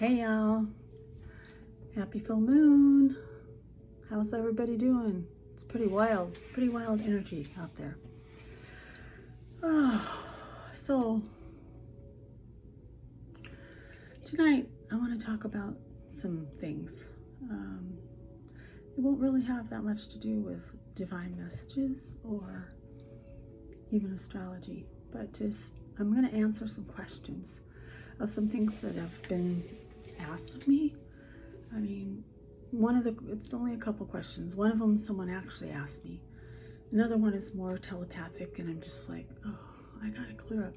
Hey y'all, happy full moon. How's everybody doing? It's pretty wild energy out there. So tonight I want to talk about some things. It won't really have that much to do with divine messages or even astrology, but just I'm going to answer some questions of some things that have been asked of me. I mean, it's only a couple questions. One of them someone actually asked me. Another one is more telepathic, and I'm just like, oh, I gotta clear up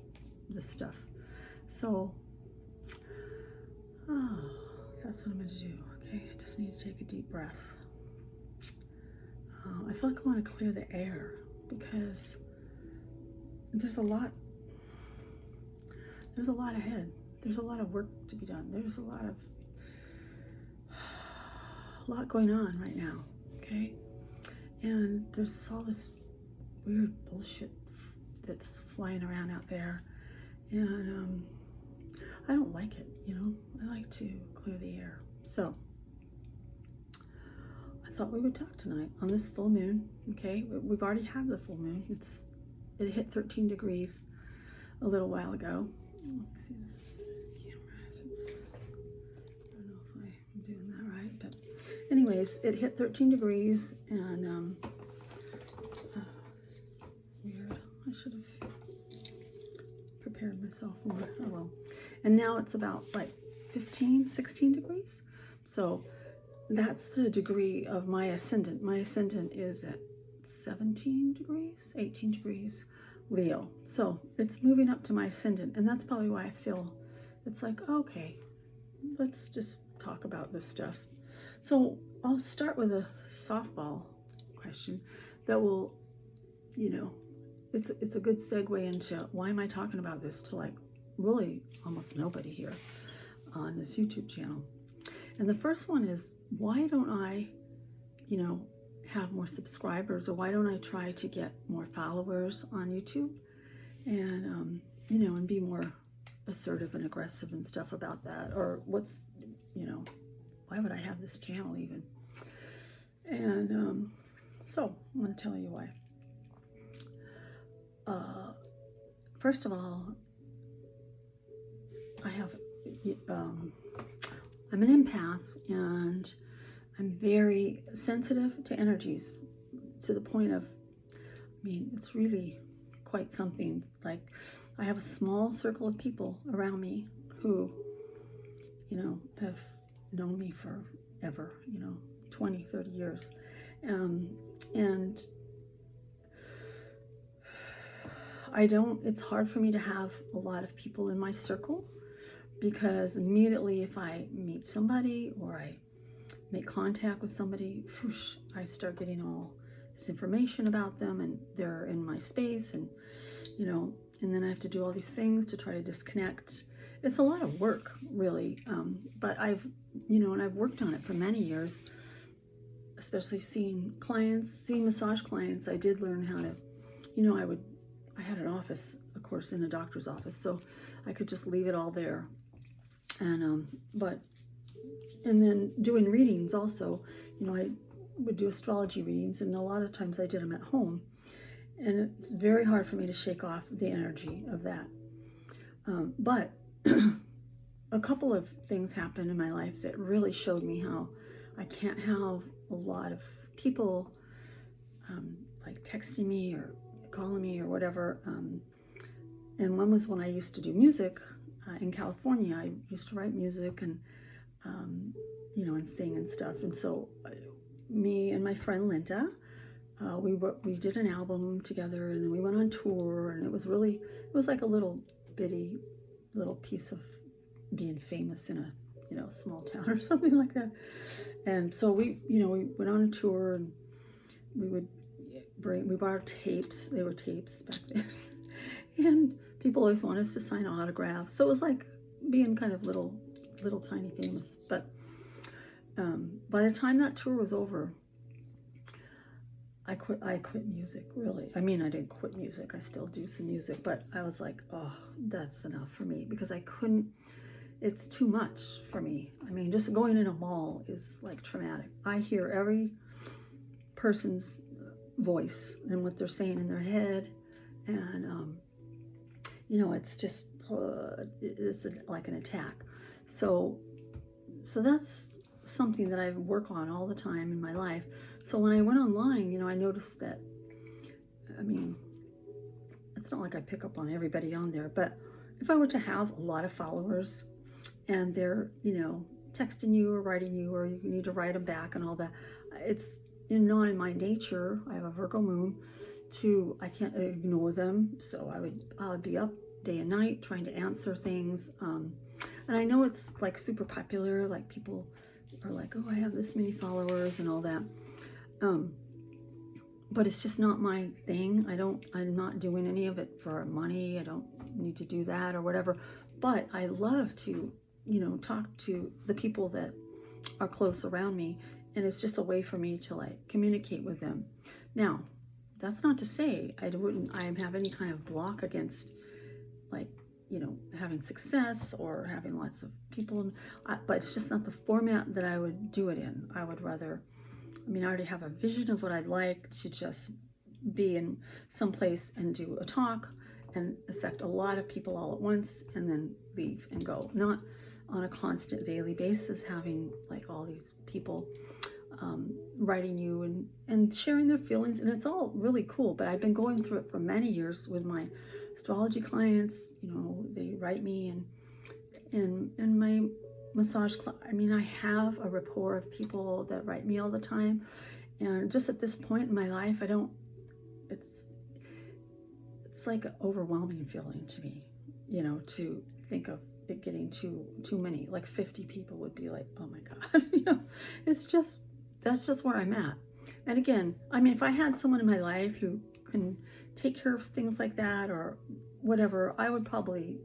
this stuff. So, that's what I'm gonna do, okay? I just need to take a deep breath. I feel like I want to clear the air because there's a lot ahead. There's a lot of work to be done. There's a lot going on right now, okay? And there's all this weird bullshit that's flying around out there, and I don't like it, you know? I like to clear the air. So I thought we would talk tonight on this full moon, okay? We've already had the full moon. It hit 13 degrees a little while ago. Let's see this camera. I don't know if I'm doing that right, but anyways, it hit 13 degrees, and this is weird. I should have prepared myself more. Oh well. And now it's about like 16 degrees. So that's the degree of my ascendant. My ascendant is at 17 degrees, 18 degrees Leo. So it's moving up to my ascendant, and that's probably why I feel it's like, okay, let's just talk about this stuff. So I'll start with a softball question that will, you know, it's a good segue into why am I talking about this to like really almost nobody here on this YouTube channel. And the first one is, why don't I, you know, have more subscribers, or why don't I try to get more followers on YouTube and, you know, and be more assertive and aggressive and stuff about that? Or what's, you know, why would I have this channel even? And so I'm going to tell you why. First of all, I have, I'm an empath, and I'm very sensitive to energies to the point of, I mean, it's really quite something. Like, I have a small circle of people around me who, you know, have known me forever, you know, 20, 30 years. And it's hard for me to have a lot of people in my circle, because immediately if I meet somebody or I make contact with somebody, whoosh, I start getting all this information about them, and they're in my space, and, you know, and then I have to do all these things to try to disconnect. It's a lot of work, really, but I've, you know, and I've worked on it for many years, especially seeing massage clients. I did learn how to, you know, I had an office, of course, in a doctor's office, so I could just leave it all there. And, and then doing readings also, you know, I would do astrology readings, and a lot of times I did them at home. And it's very hard for me to shake off the energy of that. But a couple of things happened in my life that really showed me how I can't have a lot of people like texting me or calling me or whatever. And one was when I used to do music in California. I used to write music and, you know, and sing and stuff. And so me and my friend Linda, we did an album together, and then we went on tour, and it was like a little piece of being famous in a, you know, small town or something like that. And so we went on a tour, and we brought tapes. They were tapes back then. And people always wanted us to sign autographs. So it was like being kind of little tiny famous. But by the time that tour was over, I quit music, really. I mean, I didn't quit music. I still do some music, but I was like, oh, that's enough for me, because I couldn't it's too much for me. I mean, just going in a mall is like traumatic. I hear every person's voice and what they're saying in their head, and it's just it's like an attack. So that's something that I work on all the time in my life. So when I went online, I noticed that, I mean, it's not like I pick up on everybody on there, but if I were to have a lot of followers and they're, texting you or writing you, or you need to write them back and all that, it's not in my nature. I have a Virgo moon I can't ignore them. So I would be up day and night trying to answer things. And I know it's like super popular, like people are like, oh, I have this many followers and all that. But it's just not my thing. I'm not doing any of it for money. I don't need to do that or whatever. But I love to, talk to the people that are close around me. And it's just a way for me to like communicate with them. Now, that's not to say I have any kind of block against like, having success or having lots of people. But it's just not the format that I would do it in. I would rather, I already have a vision of what I'd like to just be in some place and do a talk and affect a lot of people all at once and then leave and go. Not on a constant daily basis having like all these people writing you and sharing their feelings, and it's all really cool. But I've been going through it for many years with my astrology clients. They write me, and my massage I have a rapport of people that write me all the time, and just at this point in my life, it's like an overwhelming feeling to me, to think of it getting too many, like 50 people would be like, oh my God, that's just where I'm at. And again, if I had someone in my life who can take care of things like that or whatever, I would probably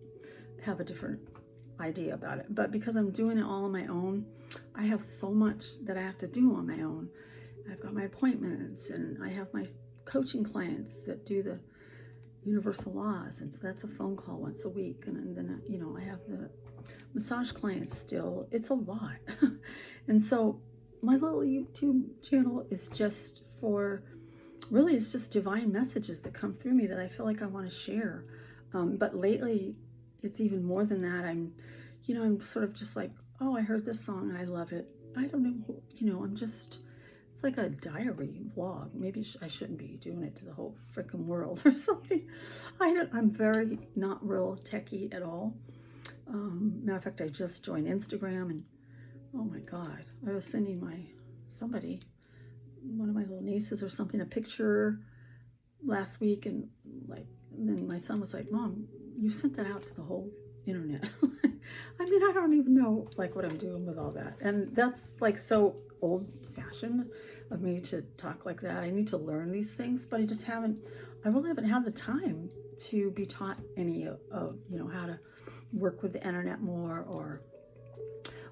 have a different idea about it. But because I'm doing it all on my own, I have so much that I have to do on my own. I've got my appointments, and I have my coaching clients that do the universal laws, and so that's a phone call once a week, and then I have the massage clients still. It's a lot. And so my little YouTube channel is just it's just divine messages that come through me that I feel like I want to share. But lately it's even more than that. I'm sort of just like, oh, I heard this song and I love it. I don't know, it's like a diary vlog. Maybe I shouldn't be doing it to the whole freaking world or something. I'm very not real techie at all. Matter of fact, I just joined Instagram, and oh my God, I was sending one of my little nieces or something, a picture last week, and then my son was like, Mom, you sent that out to the whole internet. I don't even know like what I'm doing with all that. And that's like so old fashioned of me to talk like that. I need to learn these things, but I really haven't had the time to be taught any of, how to work with the internet more, or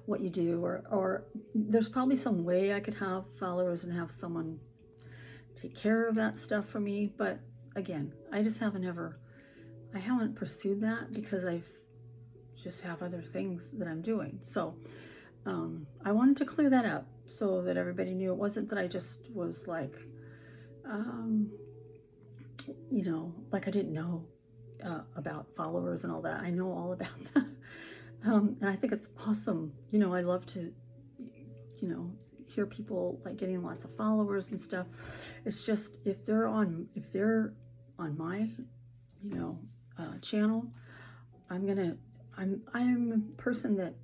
what you do, or there's probably some way I could have followers and have someone take care of that stuff for me. But again, I haven't pursued that because I just have other things that I'm doing. So I wanted to clear that up so that everybody knew it wasn't that I just was like, like I didn't know about followers and all that. I know all about that. And I think it's awesome. I love to, hear people like getting lots of followers and stuff. It's just, if they're on my, channel, I'm a person that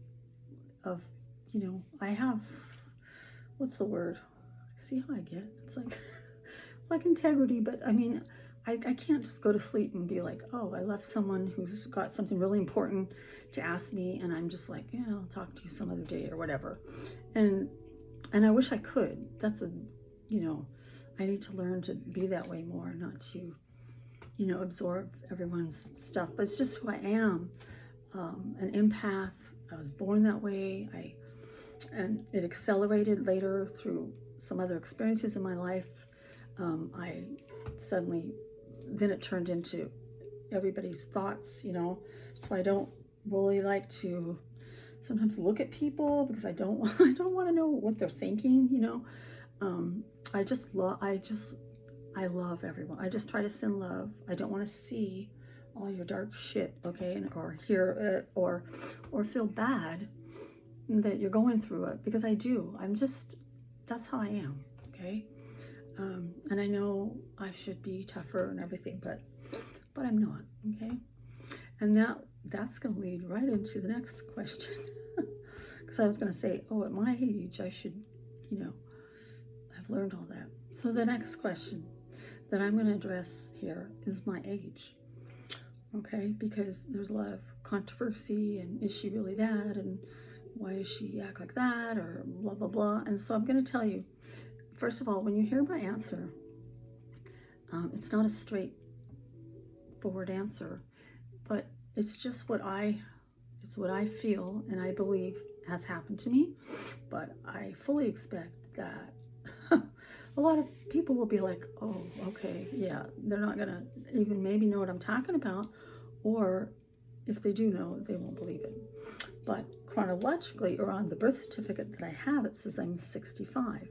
I have, what's the word? See how I get? It's like integrity, but I can't just go to sleep and be like, oh, I left someone who's got something really important to ask me, and I'm just like, yeah, I'll talk to you some other day or whatever. And I wish I could. That's I need to learn to be that way more, not to, absorb everyone's stuff. But it's just who I am, an empath. I was born that way. And it accelerated later through some other experiences in my life. I suddenly, then it turned into everybody's thoughts, so I don't really like to sometimes look at people because I don't I don't want to know what they're thinking, you know. I love everyone. I just try to send love. I don't want to see all your dark shit, okay, and or hear it or feel bad that you're going through it, because I do. That's how I am, okay. And I know I should be tougher and everything, but I'm not, okay. And that's going to lead right into the next question, because I was going to say, oh, at my age I should, you know, I've learned all that. So the next question that I'm going to address here is my age, okay, because there's a lot of controversy, and is she really that, and why does she act like that, or blah blah blah. And so I'm going to tell you, first of all, when you hear my answer, it's not a straightforward answer, but it's just what I feel and I believe has happened to me. But I fully expect that a lot of people will be like, oh, okay, yeah, they're not gonna even maybe know what I'm talking about, or if they do know, they won't believe it. But chronologically, or on the birth certificate that I have, it says I'm 65.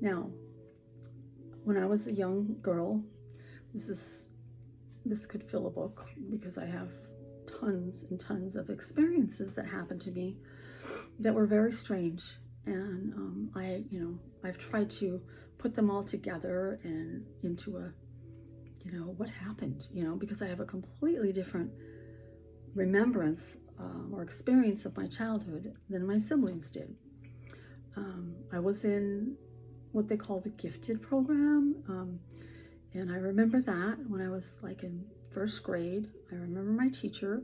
Now, when I was a young girl, this could fill a book, because I have tons and tons of experiences that happened to me that were very strange. And I've tried to put them all together and into a, what happened, because I have a completely different remembrance or experience of my childhood than my siblings did. I was in what they call the gifted program, and I remember that when I was like in first grade. I remember my teacher.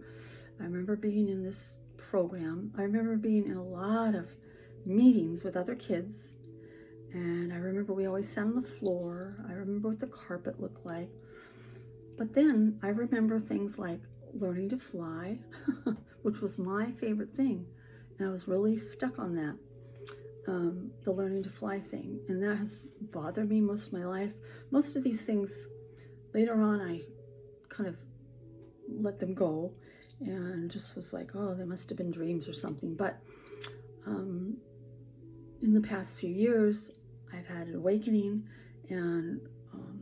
I remember being in this program. I remember being in a lot of meetings with other kids, and I remember we always sat on the floor. I remember what the carpet looked like. But then I remember things like learning to fly, which was my favorite thing, and I was really stuck on that, the learning to fly thing, and that has bothered me most of my life. Most of these things, later on, I kind of let them go and just was like, oh, they must have been dreams or something. But in the past few years, I've had an awakening, and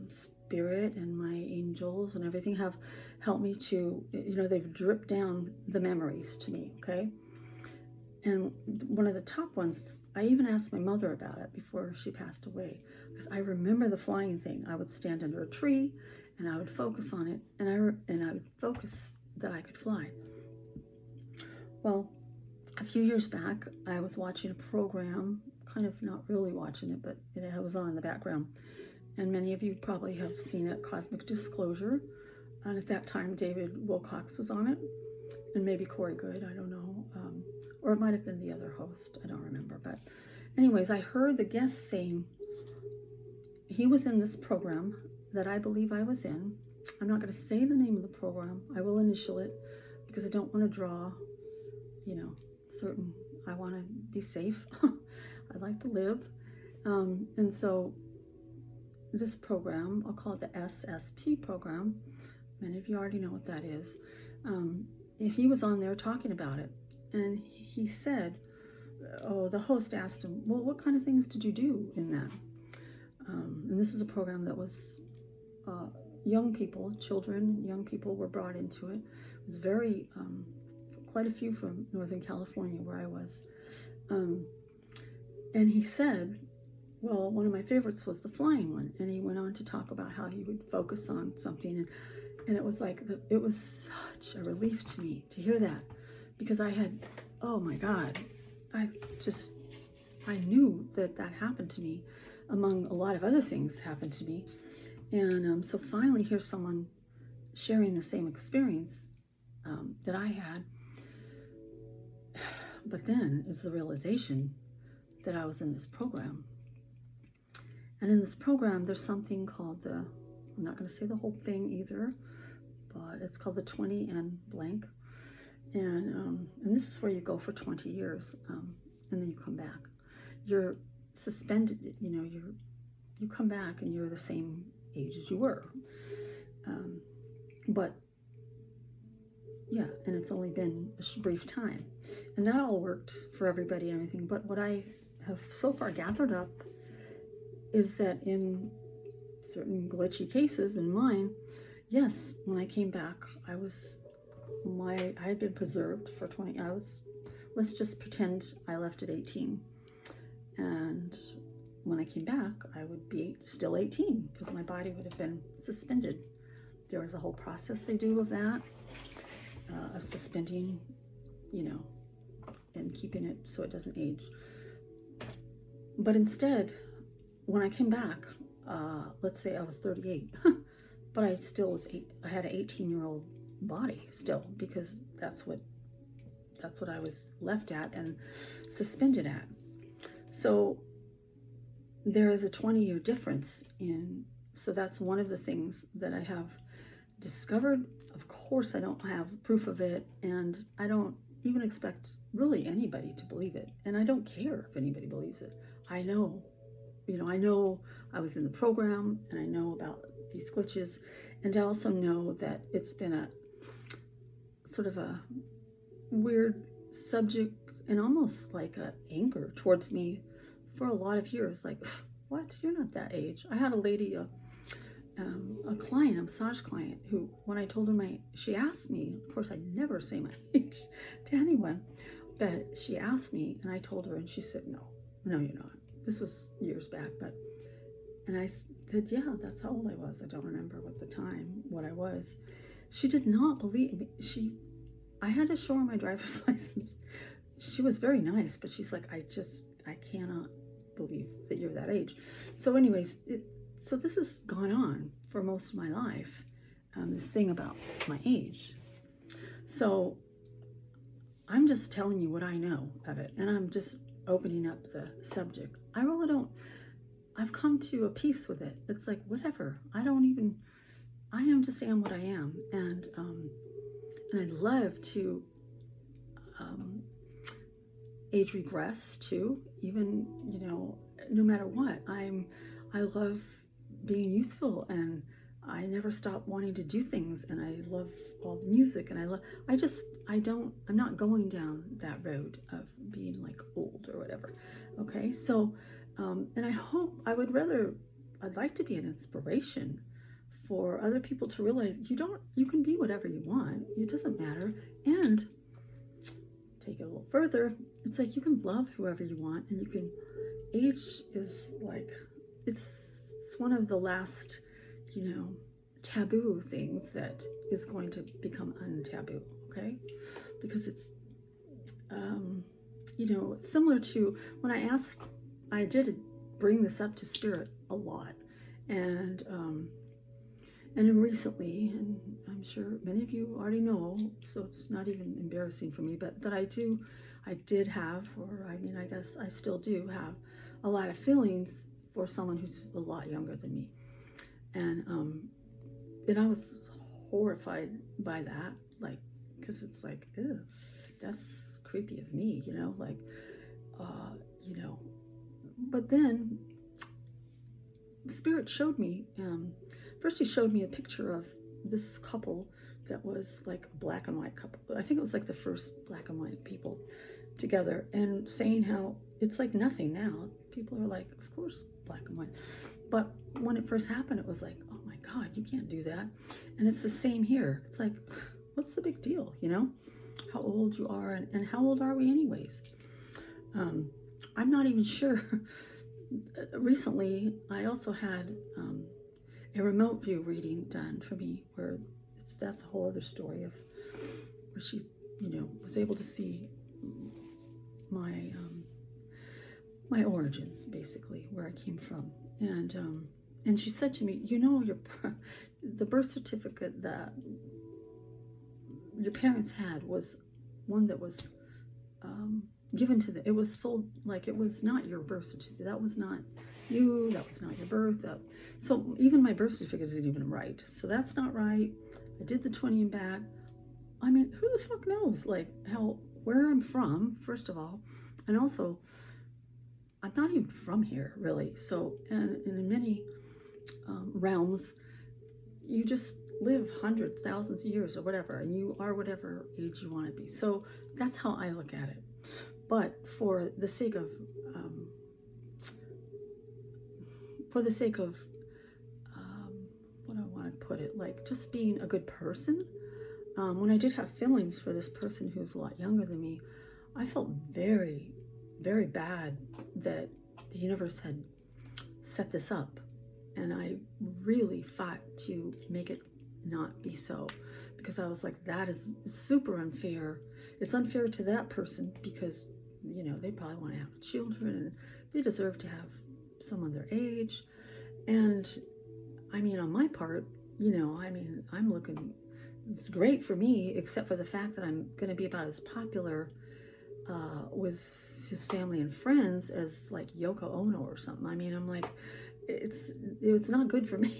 Spirit and my angels and everything have helped me to, they've dripped down the memories to me, okay? And one of the top ones, I even asked my mother about it before she passed away, because I remember the flying thing. I would stand under a tree and I would focus on it, and I would focus that I could fly. Well, a few years back, I was watching a program, kind of not really watching it, but it was on in the background. And many of you probably have seen it, Cosmic Disclosure. And at that time, David Wilcox was on it, and maybe Corey Good, I don't know. Or it might have been the other host, I don't remember. But anyways, I heard the guest saying he was in this program that I believe I was in. I'm not going to say the name of the program. I will initial it, because I don't want to draw, certain, I want to be safe. I like to live. And so this program, I'll call it the SSP program. Many of you already know what that is. He was on there talking about it. And he said, the host asked him, well, what kind of things did you do in that? And this is a program that was young people, children, young people were brought into it. It was very, quite a few from Northern California, where I was. And he said, well, one of my favorites was the flying one. And he went on to talk about how he would focus on something. And it was like, it was such a relief to me to hear that. Because I had, oh my God, I knew that happened to me, among a lot of other things happened to me. And so finally, here's someone sharing the same experience that I had. But then is the realization that I was in this program. And in this program, there's something called I'm not going to say the whole thing either, but it's called the 20 and blank. And this is where you go for 20 years, and then you come back. You're suspended, you come back and you're the same age as you were. But yeah, and it's only been a brief time. And that all worked for everybody and everything. But what I have so far gathered up is that in certain glitchy cases, in mine, yes, when I came back, I had been preserved for 20, let's just pretend I left at 18. And when I came back, I would be still 18 because my body would have been suspended. There was a whole process they do of that, of suspending, and keeping it so it doesn't age. But instead, when I came back, let's say I was 38, but I still was I had an 18-year-old body still, because that's what I was left at and suspended at. So there is a 20-year difference so that's one of the things that I have discovered. Of course, I don't have proof of it, and I don't even expect really anybody to believe it. And I don't care if anybody believes it. I know I was in the program, and I know about these glitches, and I also know that it's been a sort of a weird subject and almost like a anger towards me for a lot of years. Like, what? You're not that age. I had a lady, a client, a massage client, who, when I told her she asked me, of course I never say my age to anyone, but she asked me, and I told her, and she said, no, you're not. This was years back, and I said, yeah, that's how old I was. I don't remember what the time, what I was. She did not believe me. I had to show her my driver's license. She was very nice, but she's like, I cannot believe that you're that age. So anyways, so this has gone on for most of my life, this thing about my age. So I'm just telling you what I know of it, and I'm just opening up the subject. I really don't, I've come to a peace with it. It's like, whatever. I just am what I am. And I'd love to age regress too, even, no matter what. I love being youthful, and I never stop wanting to do things, and I love all the music, and I'm not going down that road of being like old or whatever. Okay, so and I'd like to be an inspiration for other people to realize you can be whatever you want. It doesn't matter. And take it a little further, it's like you can love whoever you want, and age is like, it's one of the last, taboo things that is going to become untaboo, okay? Because it's, similar to when I did bring this up to Spirit a lot, and then recently, and I'm sure many of you already know, so it's not even embarrassing for me, but that I did have, or I guess I still do have, a lot of feelings for someone who's a lot younger than me. And I was horrified by that, like, because it's like, ew, that's creepy of me, But then the Spirit showed me, first he showed me a picture of this couple that was like a black and white couple. I think it was like the first black and white people together, and saying how it's like nothing now. People are like, of course, black and white. But when it first happened, it was like, oh my God, you can't do that. And it's the same here. It's like, what's the big deal, How old you are, and how old are we anyways? I'm not even sure. Recently, I also had a remote view reading done for me, where that's a whole other story of where she, was able to see my my origins, basically, where I came from, and she said to me, the birth certificate that your parents had was one that was given to it was sold, like it was not your birth certificate. That was not you. That was not your birth. So even my birth certificate isn't even right. So that's not right. I did the 20 and back. I mean, who the fuck knows? Like where I'm from, first of all, and also I'm not even from here, really. So, and in many realms, you just live hundreds, thousands of years or whatever, and you are whatever age you want to be. So that's how I look at it. but for the sake of what do I want to put it, like just being a good person. When I did have feelings for this person who's a lot younger than me, I felt very, very bad that the universe had set this up, and I really fought to make it not be so, because I was like, that is super unfair. It's unfair to that person because, you know, they probably want to have children and they deserve to have someone their age. And I mean, on my part, you know, I mean, I'm looking, it's great for me, except for the fact that I'm going to be about as popular with his family and friends as like Yoko Ono or something. I mean, I'm like, it's not good for me.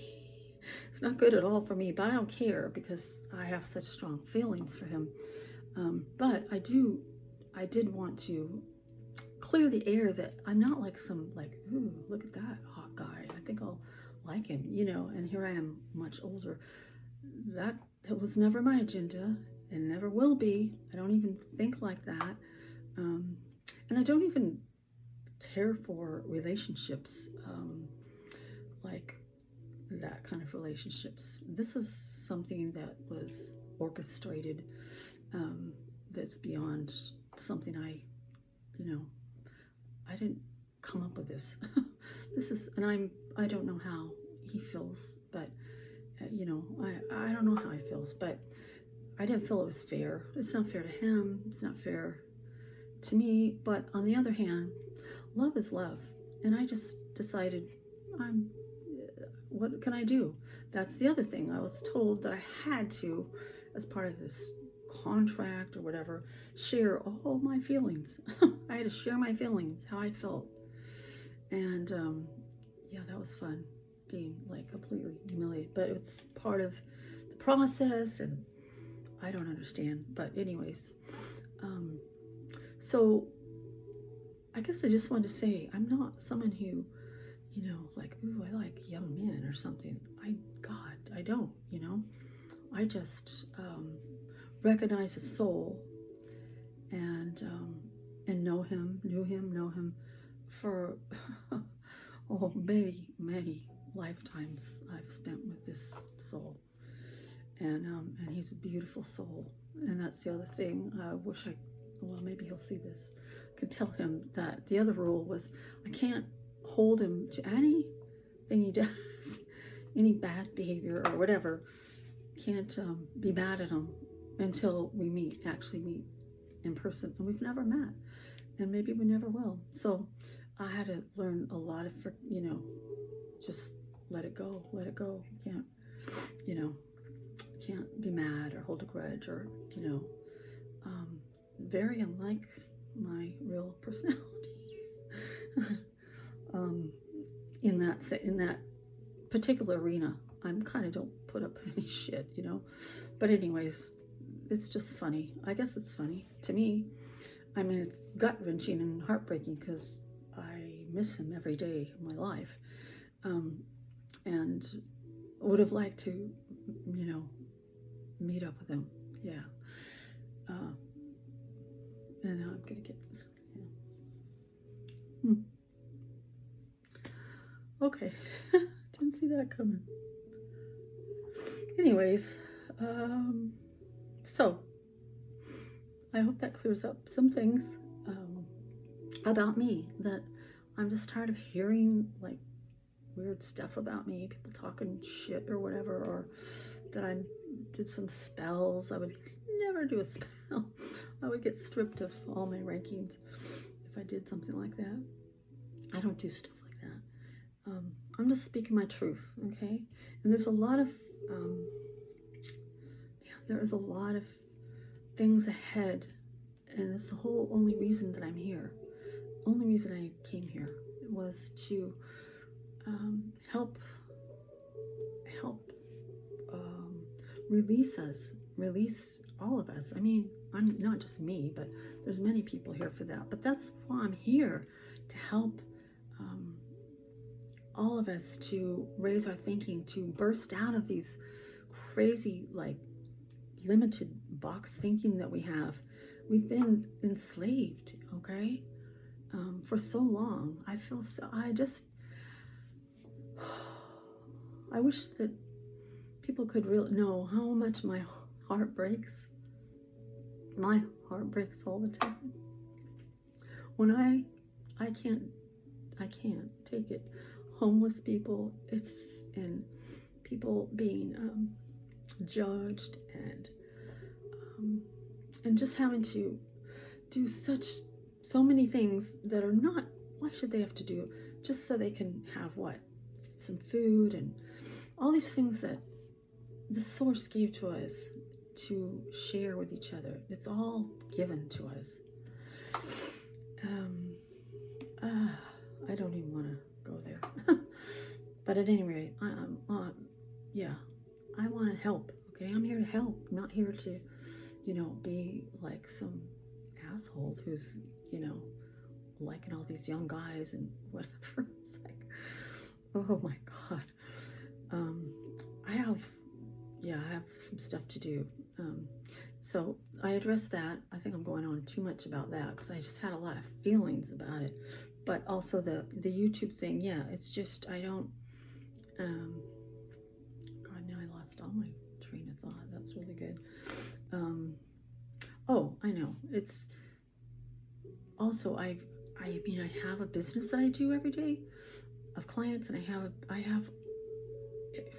It's not good at all for me, but I don't care because I have such strong feelings for him. But I did want to clear the air that I'm not like some like, ooh, look at that hot guy, I think I'll like him, you know, and here I am much older. That was never my agenda and never will be. I don't even think like that. And I don't even care for relationships, like that kind of relationships. This is something that was orchestrated, that's beyond something I didn't come up with this. This is, and I don't know how he feels, but you know, I don't know how he feels, but I didn't feel it was fair. It's not fair to him. It's not fair to me. But on the other hand, love is love. And I just decided, what can I do? That's the other thing. I was told that I had to, as part of this contract or whatever, share all my feelings. I had to share my feelings, how I felt. And yeah, that was fun, being like completely humiliated. But it's part of the process, and I don't understand. But anyways, so I guess I just wanted to say, I'm not someone who, you know, like, ooh, I like young men or something. God, I don't, you know. I just recognize his soul and knew him for many lifetimes I've spent with this soul. And he's a beautiful soul. And that's the other thing. I wish well, maybe he'll see this. I could tell him that the other rule was I can't hold him to anything he does, any bad behavior or whatever. Can't be mad at him until we actually meet in person. And we've never met. And maybe we never will. So I had to learn a lot of, you know, just let it go. You can't, you know, can't be mad or hold a grudge or, you know, very unlike my real personality. In that particular arena, I'm kind of don't put up with any shit, you know. But anyways, it's just funny. I guess it's funny to me. I mean, it's gut-wrenching and heartbreaking because I miss him every day of my life, and would have liked to, you know, meet up with him. Yeah. And now I'm gonna get. Yeah. Okay, didn't see that coming. Anyways, so I hope that clears up some things about me, that I'm just tired of hearing like weird stuff about me, people talking shit or whatever, or that I did some spells. I would never do a spell. I would get stripped of all my rankings if I did something like that. I don't do stuff like that. I'm just speaking my truth, okay? And there's a lot of things ahead, and it's the whole only reason that I'm here. Only reason I came here was to help release all of us. I mean, I'm not just me, but there's many people here for that. But that's why I'm here, to help all of us to raise our thinking, to burst out of these crazy, like, limited box thinking that we have. We've been enslaved okay? For so long. I feel so, I wish that people could really know how much my heart breaks. My heart breaks all the time. When I can't take it. Homeless people, and people being judged, and just having to do so many things that are not, why should they have to do, just so they can have some food and all these things that the source gave to us to share with each other. It's all given to us. I don't even want to go there. But at any rate, yeah, I want to help. Okay, I'm here to help, not here to, be like some asshole who's, liking all these young guys and whatever. It's like, oh my God. I have some stuff to do. So I addressed that. I think I'm going on too much about that because I just had a lot of feelings about it. But also the YouTube thing, yeah, it's just, I don't, God, now I lost all my train of thought. That's really good. Oh, I know. It's also, I have a business that I do every day of clients, and I have,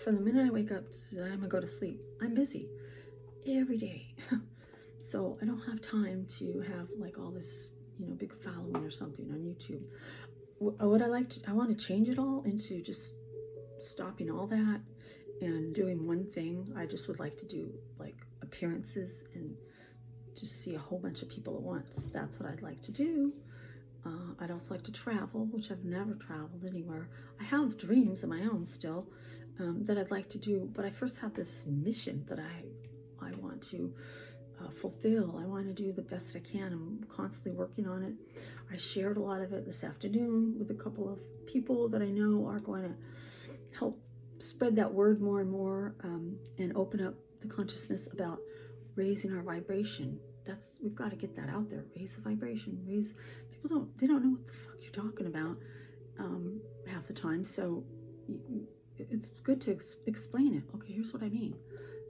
from the minute I wake up to the time I go to sleep, I'm busy every day. So I don't have time to have like all this, big following or something on YouTube. I want to change it all into just stopping all that and doing one thing. I just would like to do like appearances and just see a whole bunch of people at once. That's what I'd like to do. I'd also like to travel, which I've never traveled anywhere. I have dreams of my own still that I'd like to do, but I first have this mission that I want to fulfill. I want to do the best I can. I'm constantly working on it. I shared a lot of it this afternoon with a couple of people that I know are going to help spread that word more and more, and open up the consciousness about raising our vibration. We've got to get that out there. Raise the vibration. People don't know what the fuck you're talking about half the time. So it's good to explain it. Okay, here's what I mean.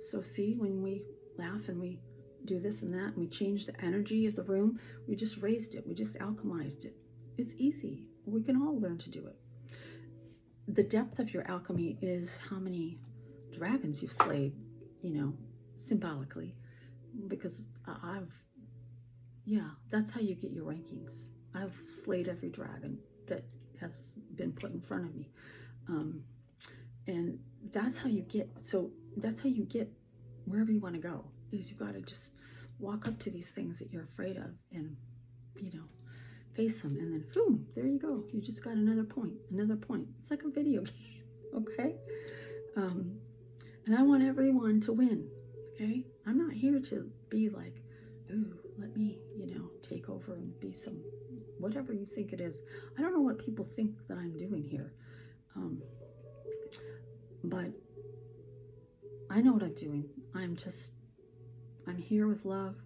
So see, when we laugh and we do this and that, and we change the energy of the room, we just raised it. We just alchemized it. It's easy. We can all learn to do it. The depth of your alchemy is how many dragons you've slayed, symbolically, because that's how you get your rankings. I've slayed every dragon that has been put in front of me. And that's how you get wherever you want to go, is you got to just walk up to these things that you're afraid of and, face them, and then boom, there you go. You just got another point. It's like a video game, okay? And I want everyone to win, okay? I'm not here to be like, ooh, let me, take over and be some, whatever you think it is. I don't know what people think that I'm doing here. But I know what I'm doing. I'm here with love.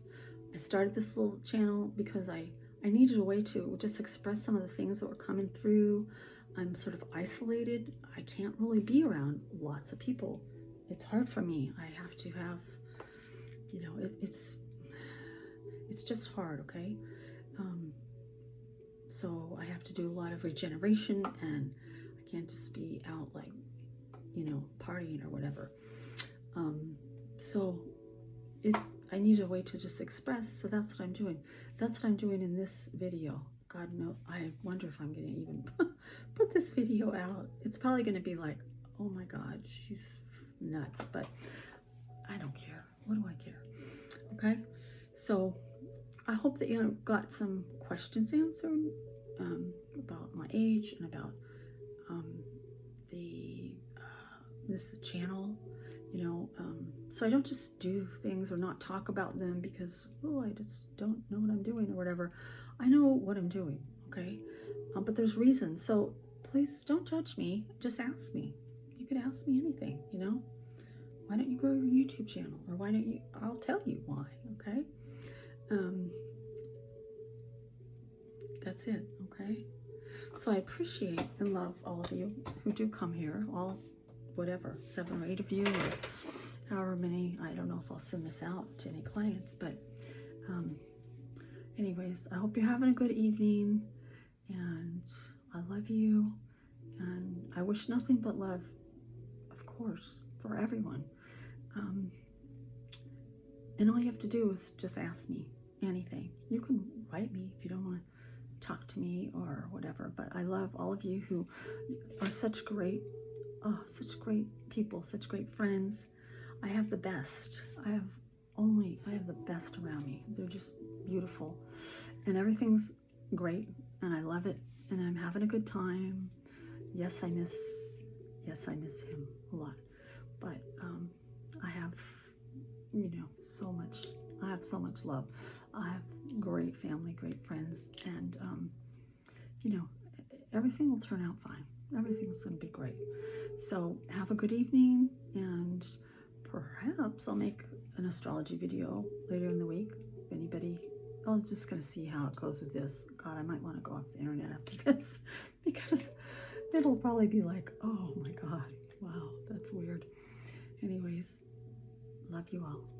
I started this little channel because I needed a way to just express some of the things that were coming through. I'm sort of isolated. I can't really be around lots of people. It's hard for me. I have to have, it's just hard, okay? So I have to do a lot of regeneration, and I can't just be out like, partying or whatever. So I need a way to just express, so that's what I'm doing. That's what I'm doing in this video. God knows, I wonder if I'm gonna even put this video out. It's probably gonna be like, oh my God, she's nuts, but I don't care. What do I care? Okay, so I hope that you got some questions answered about my age and about this channel, so I don't just do things or not talk about them because, I just don't know what I'm doing or whatever. I know what I'm doing, okay? But there's reasons, so please don't judge me. Just ask me. You could ask me anything, Why don't you grow your YouTube channel? Or why don't you, I'll tell you why, okay? That's it, okay? So I appreciate and love all of you who do come here, all whatever, 7 or 8 of you, or however many. I don't know if I'll send this out to any clients, but anyways, I hope you're having a good evening, and I love you, and I wish nothing but love, of course, for everyone. And all you have to do is just ask me anything. You can write me if you don't want to talk to me or whatever, but I love all of you who are such great people, such great friends. I have the best. I have the best around me. They're just beautiful, and everything's great, and I love it, and I'm having a good time. Yes, I miss him a lot, but I have, so much. I have so much love. I have great family, great friends, and everything will turn out fine. Everything's going to be great. So have a good evening, and perhaps I'll make an astrology video later in the week. If anybody, I'm just going to see how it goes with this. God, I might want to go off the internet after this, because it'll probably be like, oh my God, wow, that's weird. Anyways, love you all.